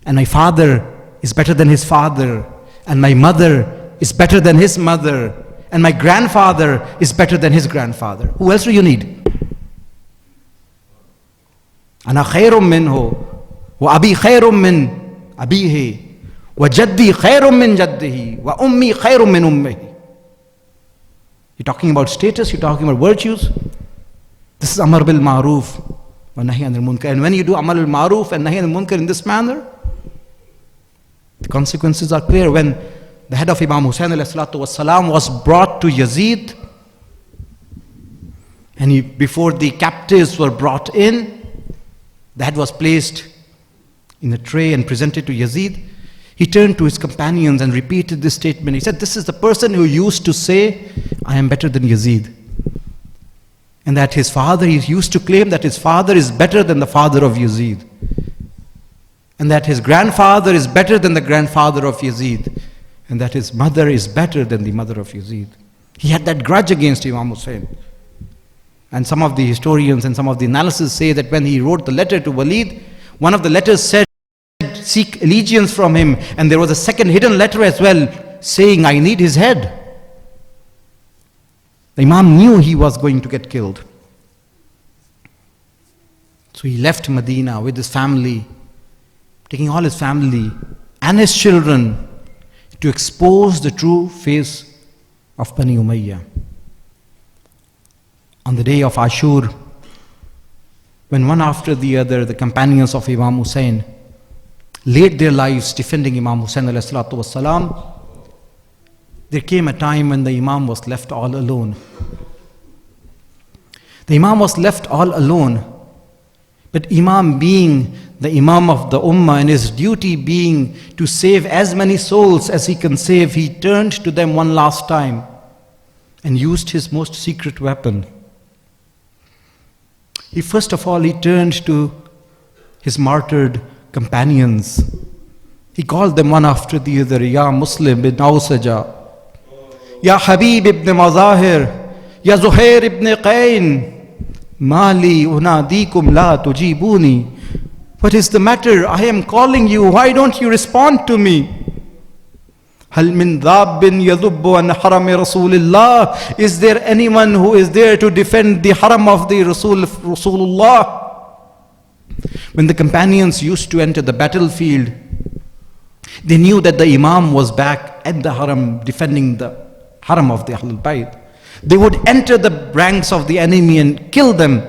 S1: and my father is better than his father, and my mother is better than his mother, and my grandfather is better than his grandfather. Who else do you need? Ana khairum minhu, wa abi khairum min abihi, wa jaddi khairum min jaddihi, wa ummi khairum min ummihi. You're talking about status, you're talking about virtues. This is Amr bil Ma'ruf. وَنَهِي عَنِ الْمُنْكَرِ. And when you do amal al-ma'ruf and nahi al-munkar in this manner, the consequences are clear. When the head of Imam Hussain ﷺ was brought to Yazid, and before the captives were brought in, the head was placed in a tray and presented to Yazid. He turned to his companions and repeated this statement. He said, this is the person who used to say, I am better than Yazid. And that his father, he used to claim that his father is better than the father of Yazid. And that his grandfather is better than the grandfather of Yazid. And that his mother is better than the mother of Yazid. He had that grudge against Imam Hussain. And some of the historians and some of the analysis say that when he wrote the letter to Walid, one of the letters said, seek allegiance from him. And there was a second hidden letter as well, saying, I need his head. The Imam knew he was going to get killed. So he left Medina with his family, taking all his family and his children to expose the true face of Bani Umayyah. On the day of Ashur, when one after the other, the companions of Imam Hussain laid their lives defending Imam Hussain ﷺ, there came a time when the Imam was left all alone. The Imam was left all alone, but Imam being the Imam of the Ummah and his duty being to save as many souls as he can save, he turned to them one last time and used his most secret weapon. First of all, he turned to his martyred companions. He called them one after the other, Ya Muslim ibn Awsaja, Ya Habib ibn Mazahir, Ya Zuhair ibn Qayn, Mali unadikum la tujibuni. What is the matter? I am calling you. Why don't you respond to me? Hal min dhabbin yadhubbu an harami Rasulillah. Is there anyone who is there to defend the haram of the Rasulullah? When the companions used to enter the battlefield, they knew that the Imam was back at the haram, defending the haram of the Ahlul Bayt. They would enter the ranks of the enemy and kill them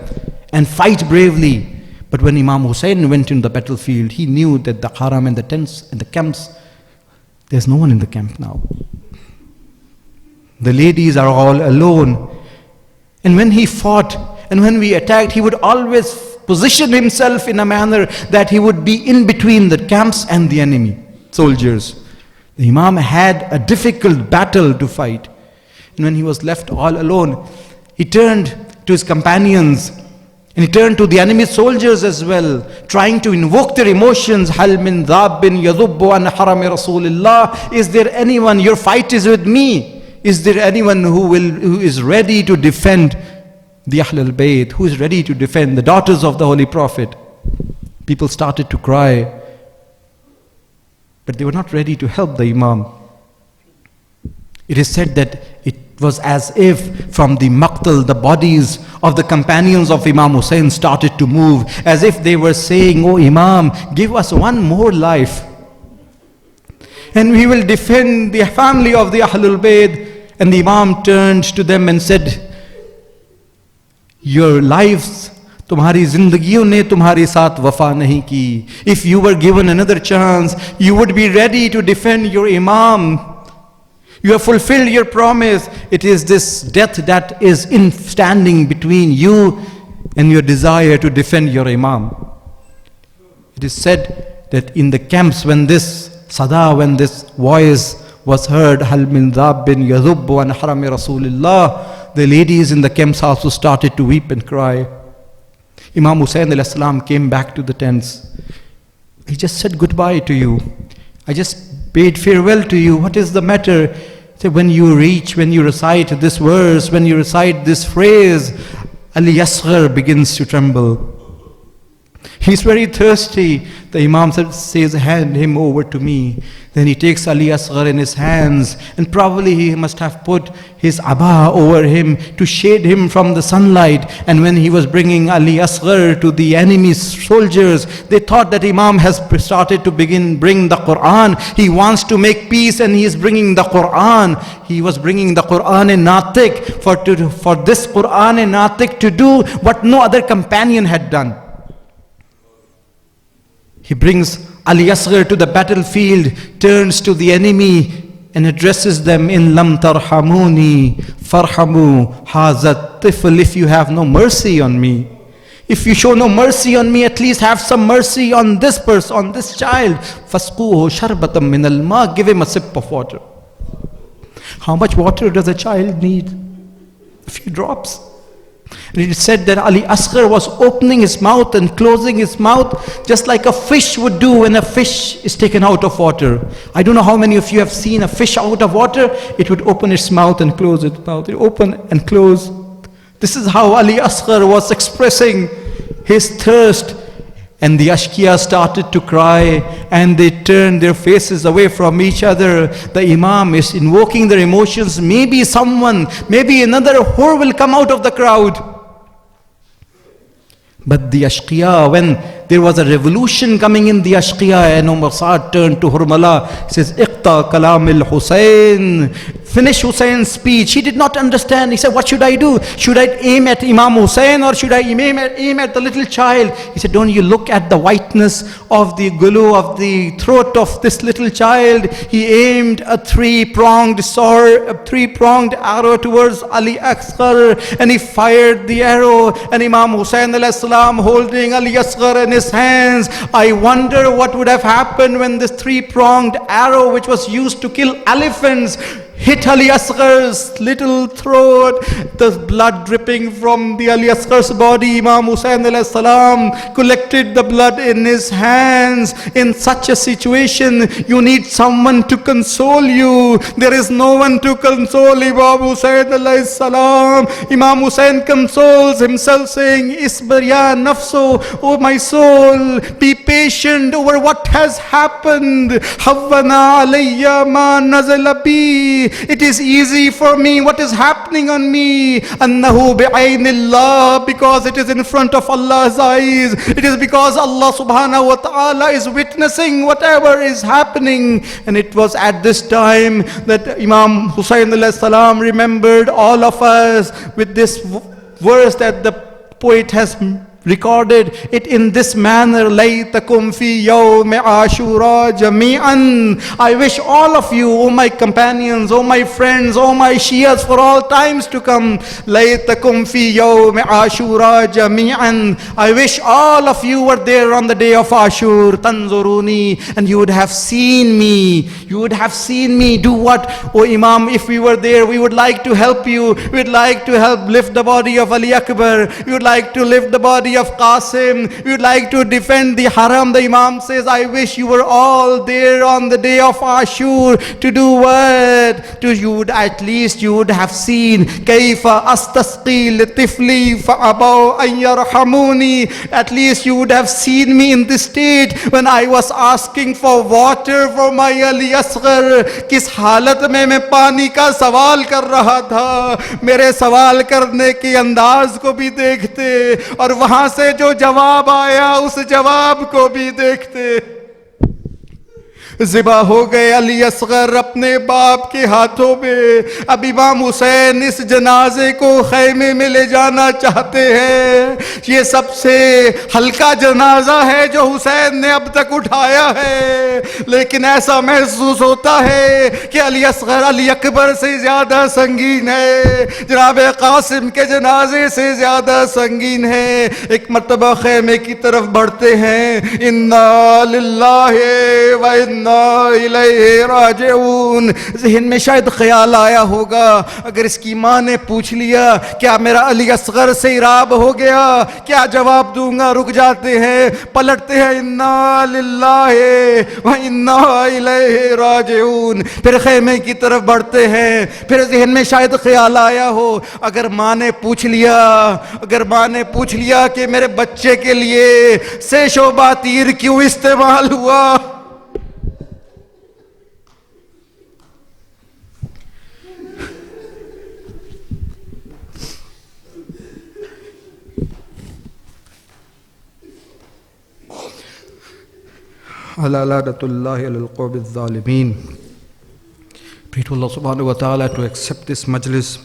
S1: and fight bravely. But when Imam Hussain went into the battlefield, he knew that the haram and the tents and the camps, there's no one in the camp now. The ladies are all alone. And when he fought and when we attacked, he would always position himself in a manner that he would be in between the camps and the enemy soldiers. The Imam had a difficult battle to fight. And when he was left all alone, he turned to his companions and he turned to the enemy soldiers as well, trying to invoke their emotions. Hal min dhabbin yadhubbu an harami Rasulillah. Is there anyone? Your fight is with me. Is there anyone who is ready to defend the Ahlul Bayt, who is ready to defend the daughters of the Holy Prophet? People started to cry, but they were not ready to help the Imam. It is said that it was as if from the maqtal, the bodies of the companions of Imam Hussain started to move, as if they were saying, Oh Imam, give us one more life, and we will defend the family of the Ahlul Bayt. And the Imam turned to them and said, your lives, tumhari zindagiyon ne tumhare saath wafa nahi ki. If you were given another chance, you would be ready to defend your Imam. You have fulfilled your promise. It is this death that is in standing between you and your desire to defend your Imam. It is said that in the camps, when this sada, when this voice was heard, Hal min dhabbin yadhubbu an harami Rasulillah, the ladies in the camps also started to weep and cry. Imam Hussain alayhi salam came back to the tents. He just said goodbye to you. I just bade farewell to you. What is the matter? So when you recite this verse, when you recite this phrase, Ali Asghar begins to tremble. He's very thirsty. The Imam says, hand him over to me. Then he takes Ali Asghar in his hands, and probably he must have put his abba over him to shade him from the sunlight. And when he was bringing Ali Asghar to the enemy soldiers, they thought that Imam has started to bring the Quran. He wants to make peace and he is bringing the Quran. He was bringing the Quran in Natiq for this Quran in Natiq to do what no other companion had done. He brings Ali Asghar to the battlefield, turns to the enemy and addresses them in Lam tarhamuni farhamu hazat tifl. If you have no mercy on me, if you show no mercy on me, at least have some mercy on this person, on this child. Fasquhu sharbatam min al-ma. Give him a sip of water. How much water does a child need? A few drops. And it is said that Ali Asghar was opening his mouth and closing his mouth just like a fish would do when a fish is taken out of water. I don't know how many of you have seen a fish out of water. It would open its mouth and close its mouth. It open and close. This is how Ali Asghar was expressing his thirst. And the Ashkiya started to cry and they turned their faces away from each other. The Imam is invoking their emotions. Maybe someone, maybe another whore will come out of the crowd. But the Ashkiya, when there was a revolution coming in the Ashkiya, and Umar Saad turned to Hurmala, he says, Iqta kalam al-Hussain. Finish Hussein's speech. He did not understand. He said, what should I do? Should I aim at Imam Hussain or should I aim at the little child? He said, don't you look at the whiteness of the gulu, of the throat of this little child? He aimed a three-pronged sword, a three-pronged arrow towards Ali Asghar, and he fired the arrow, and Imam Hussain alayhi salam holding Ali Asghar in his hands. I wonder what would have happened when this three-pronged arrow, which was used to kill elephants, hit Ali Asghar's little throat, the blood dripping from the Ali Asghar's body. Imam Hussain alayhi salam collected the blood in his hands. In such a situation, you need someone to console you. There is no one to console Imam Hussain alayhi salam. Imam Hussain consoles himself saying, Isbar ya nafso, oh my soul, be patient over what has happened. Havwana alayya ma nazala bi. It is easy for me what is happening on me. Annahu bi'aynillah, because it is in front of Allah's eyes. It is because Allah subhanahu wa ta'ala is witnessing whatever is happening. And it was at this time that Imam Hussain alayhi salam remembered all of us with this verse that the poet has recorded it in this manner. Laytakum fi yawm ashura jami'an. I wish all of you, oh my companions, oh my friends, oh my Shias for all times to come. Laytakum fi yawm ashura jami'an. I wish all of you were there on the day of Ashur. Tanzuruni, and you would have seen me. You would have seen me do what? Oh Imam, if we were there, we would like to help you. We would like to help lift the body of Ali Akbar. We would like to lift the body of Qasim. We would like to defend the Haram. The Imam says, I wish you were all there on the day of Ashur to do what? You would at least, you would have seen Kaifa astasqi litifli fa'abaw an yarhamuni. At least you would have seen me in this state when I was asking for water for my Ali Asghar. Kis halat mein main pani ka sawal kar raha tha. Mere sawal karne ke andaz ko bhi dekhte aur wahan से जो जवाब आया उस जवाब को भी देखते. ज़िबा हो गए अली असगर अपने बाप के हाथों में. अब इमाम हुसैन इस जनाजे को खैमे में ले जाना चाहते हैं. ये सबसे हल्का जनाजा है जो हुसैन ने अब तक उठाया है, लेकिन ऐसा महसूस होता है कि अली असगर अली अकबर से ज़्यादा संगीन है, जनाब कासिम के जनाजे से ज़्यादा संगीन है. एक मरतबा खैमे की तरफ बढ़ते हैं. इन्ना लिल्लाहि व इन्ना इलैहि राजिऊन. ज़हन में शायद ख्याल आया होगा, अगर इसकी माँ ने पूछ लिया क्या मेरा अली असगर से इराब हो गया, क्या जवाब दूंगा. रुक जाते हैं, पलटते हैं. इन्ना लिल्लाहि व इन्ना इलैहि राजिऊन. फिर खैमे की तरफ बढ़ते हैं. फिर ज़हन में शायद ख्याल आया हो, अगर माँ ने पूछ लिया, अगर माँ ने पूछ लिया कि मेरे बच्चे के लिए से शोबा तीर क्यों इस्तेमाल हुआ. Ala lanatullahi alal qawmi adh-dhalimin. Pray to Allah subhanahu wa ta'ala to accept this majlis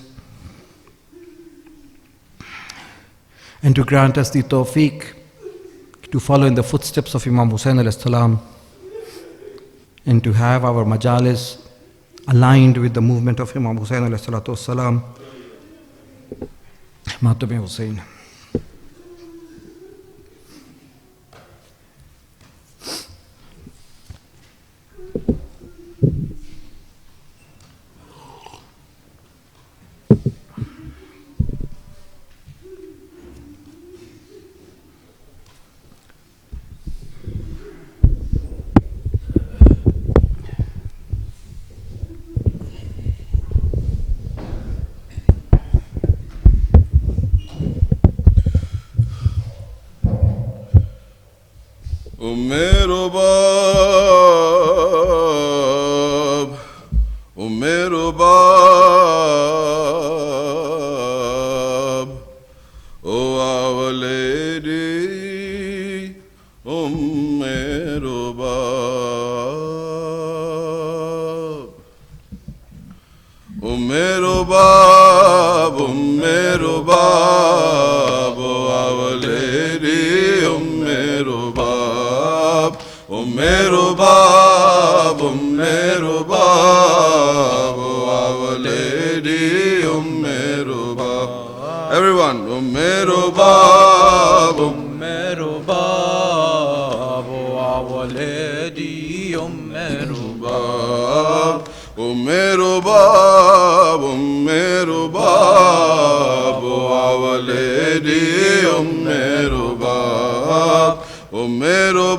S1: and to grant us the tawfiq to follow in the footsteps of Imam Hussain alayhi salam and to have our majalis aligned with the movement of Imam Hussain alayhi salatu wassalam. Matame Hussain.
S2: Umero bab, oh our lady, Umero bab, oh our lady, Umero bab, oh our lady, Umero bab. Everyone, Umero bab,
S3: oh our lady, Umero bab,
S2: Umero bab, oh our lady, Umero bab, Umero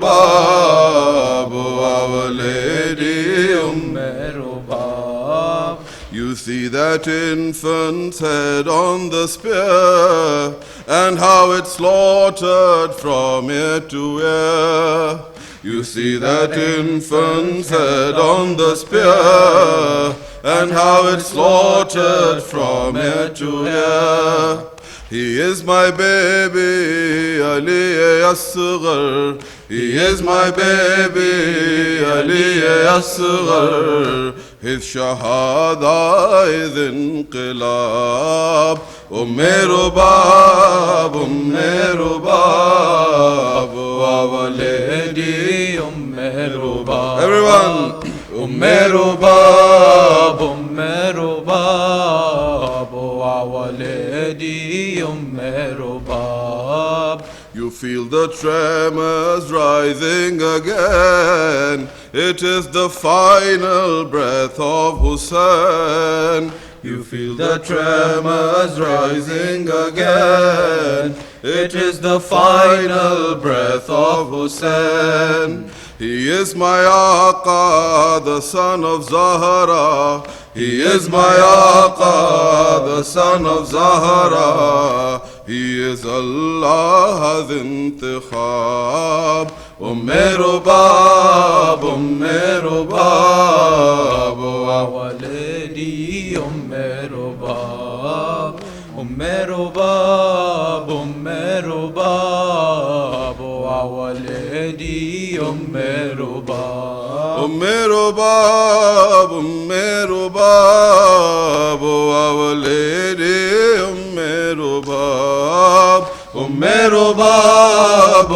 S2: bab, oh our lady,
S3: Umero bab.
S2: You see that infant's head on the spear, and how it's slaughtered from ear to ear. You see that infant's head on the spear, and how it's slaughtered from ear to ear. He is my baby, Ali-Asghar. He is my baby, Ali-Asghar. His shahada is inqilab. Umero bab, our lady, Umero bab. Everyone,
S3: Umero bab, our lady, Umero bab.
S2: You feel the tremors rising again. It is the final breath of Hussain. You feel the tremors rising again. It is the final breath of Hussain. He is my Aqa, the son of Zahra. He is my Aqa, the son of Zahra. He is Allah's intikhab. Umero bab,
S3: our lady, Umero bab, Umero bab, our lady, Umero bab.
S2: Umero bab, our lady, Umero bab. Umero bab,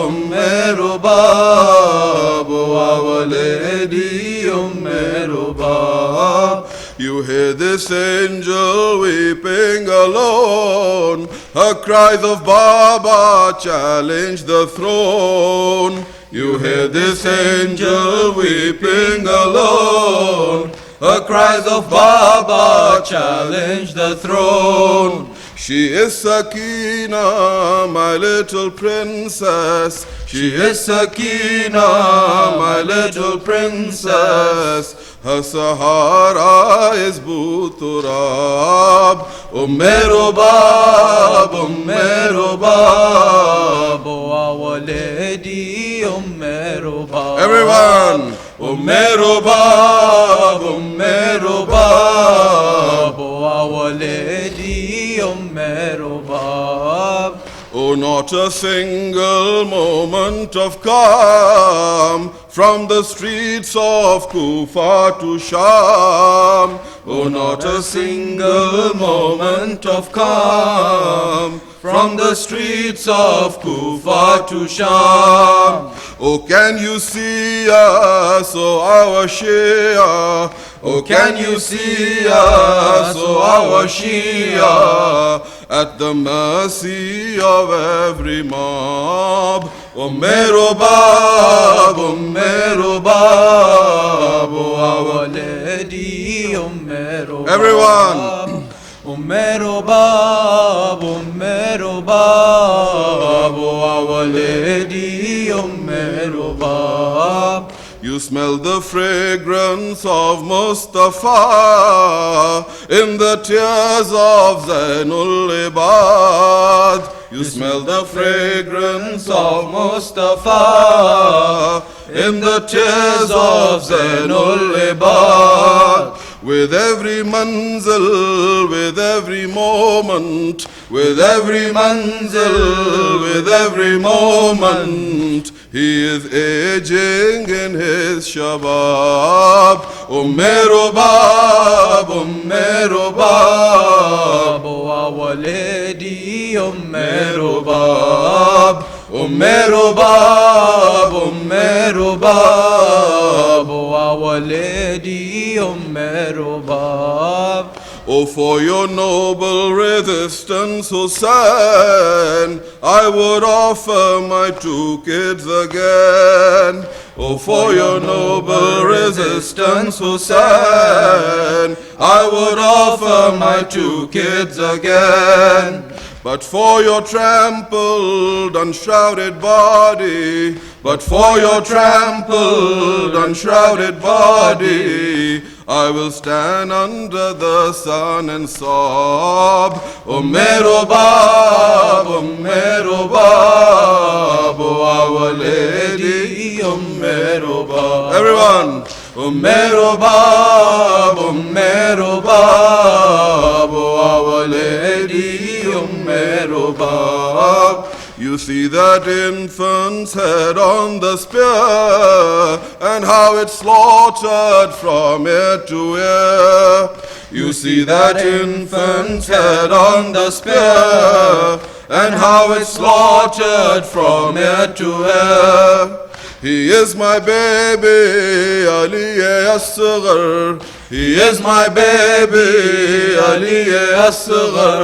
S2: our lady, Umero bab. You hear this angel weeping alone. Her cries of Baba challenge the throne. You hear this angel weeping alone. Her cries of Baba challenge the throne. She is Sakina, my little princess. She is Sakina, my little princess. Her Sahara is Buturab. Umero bab,
S3: our lady, Umero bab.
S2: Everyone, Umero bab,
S3: our lady, Umero bab.
S2: Oh Oh, not a single moment of calm from the streets of Kufa to Sham. Oh, not a single moment of calm from the streets of Kufa to Sham. Oh, can you see us, oh our Shia? Oh, can you see us, oh our Shia? At the mercy of every mob. Oh, Mero Bab, oh Mero Bab, oh our
S3: lady, oh Mero Bab.
S2: Everyone.
S3: Mero Bab, Mero Bab, oh our lady, oh Mero Bab.
S2: You smell the fragrance of Mustafa in the tears of Zainul Ibad. You smell the fragrance of Mustafa in the tears of Zainul Ibad. With every manzil, with every moment, with every manzil, with every moment, he is aging in his shabab. Mero Bab, Mero Bab,
S3: oh our lady, Mero Bab. Mero Bab, Mero Bab, oh our lady, Mero Bab.
S2: Oh, for your noble resistance, Hussain, I would offer my 2 kids again. Oh, for your noble resistance, Hussain, I would offer my 2 kids again. But for your trampled, unshrouded body, but for your trampled, unshrouded body, I will stand under the sun and sob. Mero Bab, Mero Bab, oh our lady, Mero Bab. Everyone. Mero Bab, Mero Bab, oh our lady, Mero Bab. You see that infant's head on the spear, and how it's slaughtered from ear to ear. You see that infant's head on the spear, and how it's slaughtered from ear to ear. He is my baby, Ali-e-Asghar. He is my baby, Ali-e-Asghar.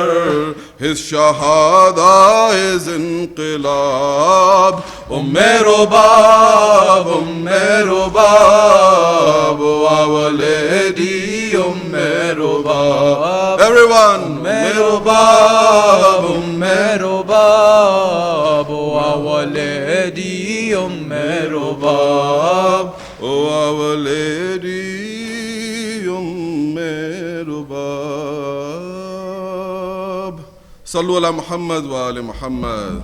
S2: His shahada is inqilab. Mero Bab, Mero Bab, oh our lady, Mero Bab. Everyone,
S3: Mero Bab, Mero Bab, oh our lady, Mero Bab.
S2: Oh our lady, Mero Bab. Sallu ala Muhammad wa ali Muhammad.